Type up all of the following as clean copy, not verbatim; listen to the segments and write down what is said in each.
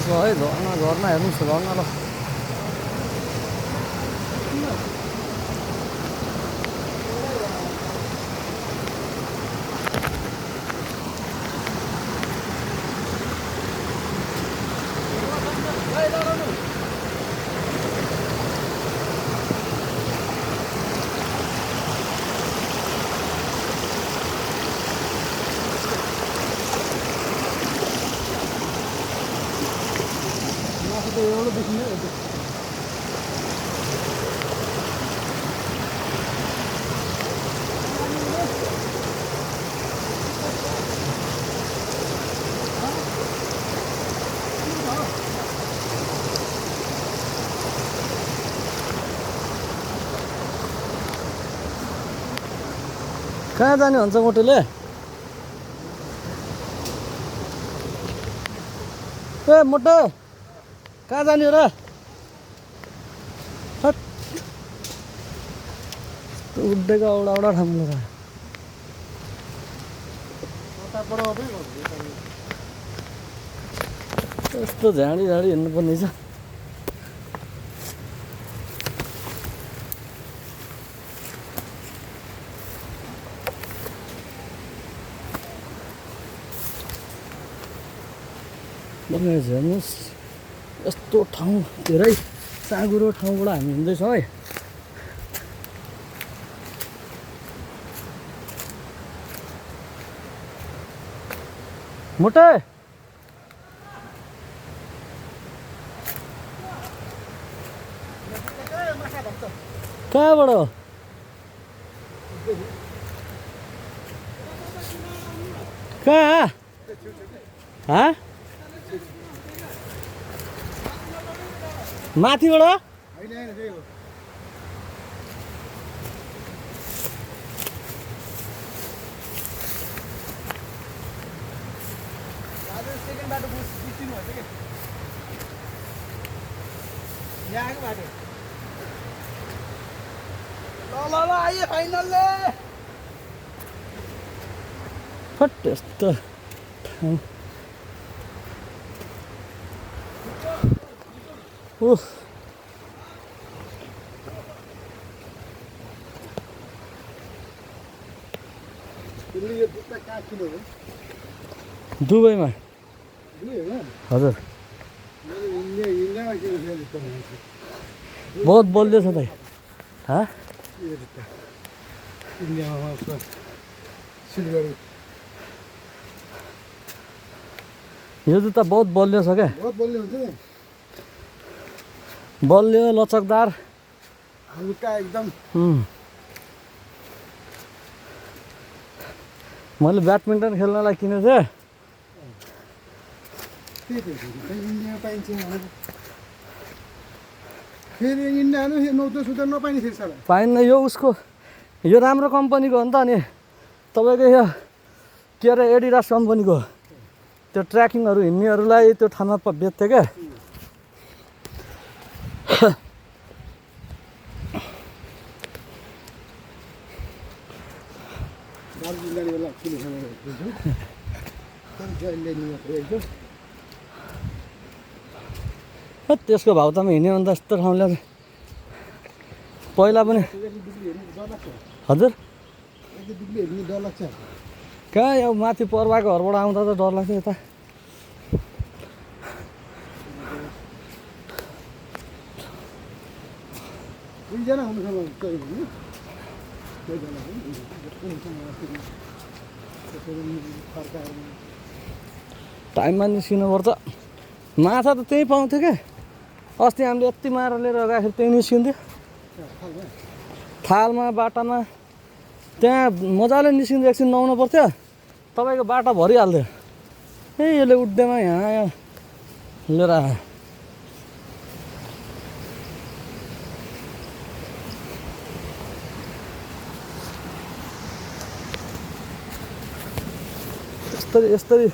छ है झर्ना हेर्नुहोस् झर्ना ल कहाँ जाने भन्छ मोटोले ए मोटो कहाँ जाने हो र उड्डेको औडा ठाउँमा र यस्तो झाडी हिँड्नु पर्ने छ हेर्नुहोस् यस्तो ठाउँ धेरै साँघुरो ठाउँबाट हामी हिँड्दैछौँ है मोटे कहाँबाट कहाँ माथिबाट फट यस्तो ठाउँ दुबईमा हजुर बहुत बलियो छ दाइ यो जुत्ता बहुत बलियो छ क्या बलियो लचकदार हल्का एकदम मैले ब्याडमिन्टन खेल्नलाई किनेको थिएँ इन्डियामा पाइन्छ फेरि इन्डियामा नौतो सुत्तर नपाइने फेरि साला पाइन्न यो उसको यो राम्रो कम्पनीको हो नि त अनि तपाईँको यो के अरे एडिडास कम्पनीको त्यो ट्र्याकिङहरू हिँड्नेहरूलाई त्यो ठाउँमा बेच्थ्यो क्या त्यसको भाउ त हिँड्यो भने त यस्तो ठाउँले पहिला पनि हजुर कहाँ यो माथि पर्वाको घरबाट आउँदा त डर लाग्छ यता टाइममा निस्किनुपर्छ माछा त त्यही पाउँथ्यो क्या अस्ति हामीले यति मारेर लिएर गएखेरि त्यही निस्किन्थ्यो थालमा बाटामा त्यहाँ मजाले निस्किँदा एकछिन नुहाउनु पर्थ्यो तपाईँको बाटा भरिहाल्थ्यो ए यसले उड्दैमा यहाँ लिएर आयो यस्तरी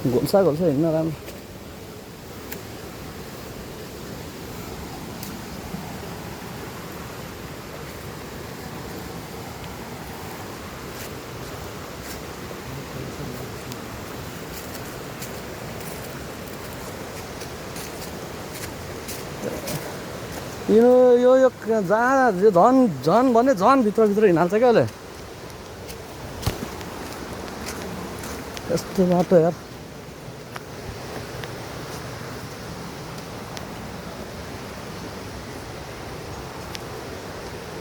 घोल्सा हिँड्न राम्रो यो जहाँ यो झन् भने झन् भित्रभित्र हिँड्छ क्या अहिले यस्तो बाटो यार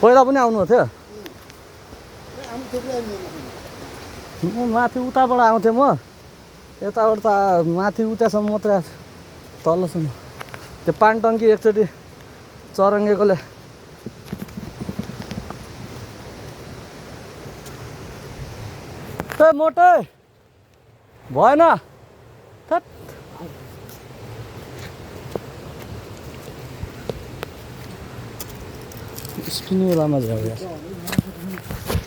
पहिला पनि आउनु थियो आम थुप्रै आइदिनु म माथि उताबाट आउँथेँ म यताबाट त माथि उतासम्म मात्रै आएको तलसम्म त्यो पाङटङ्की एकचोटि चरङ्गेकोले ए मोटे भएन थट स्पिनी बेलामा झ्याउ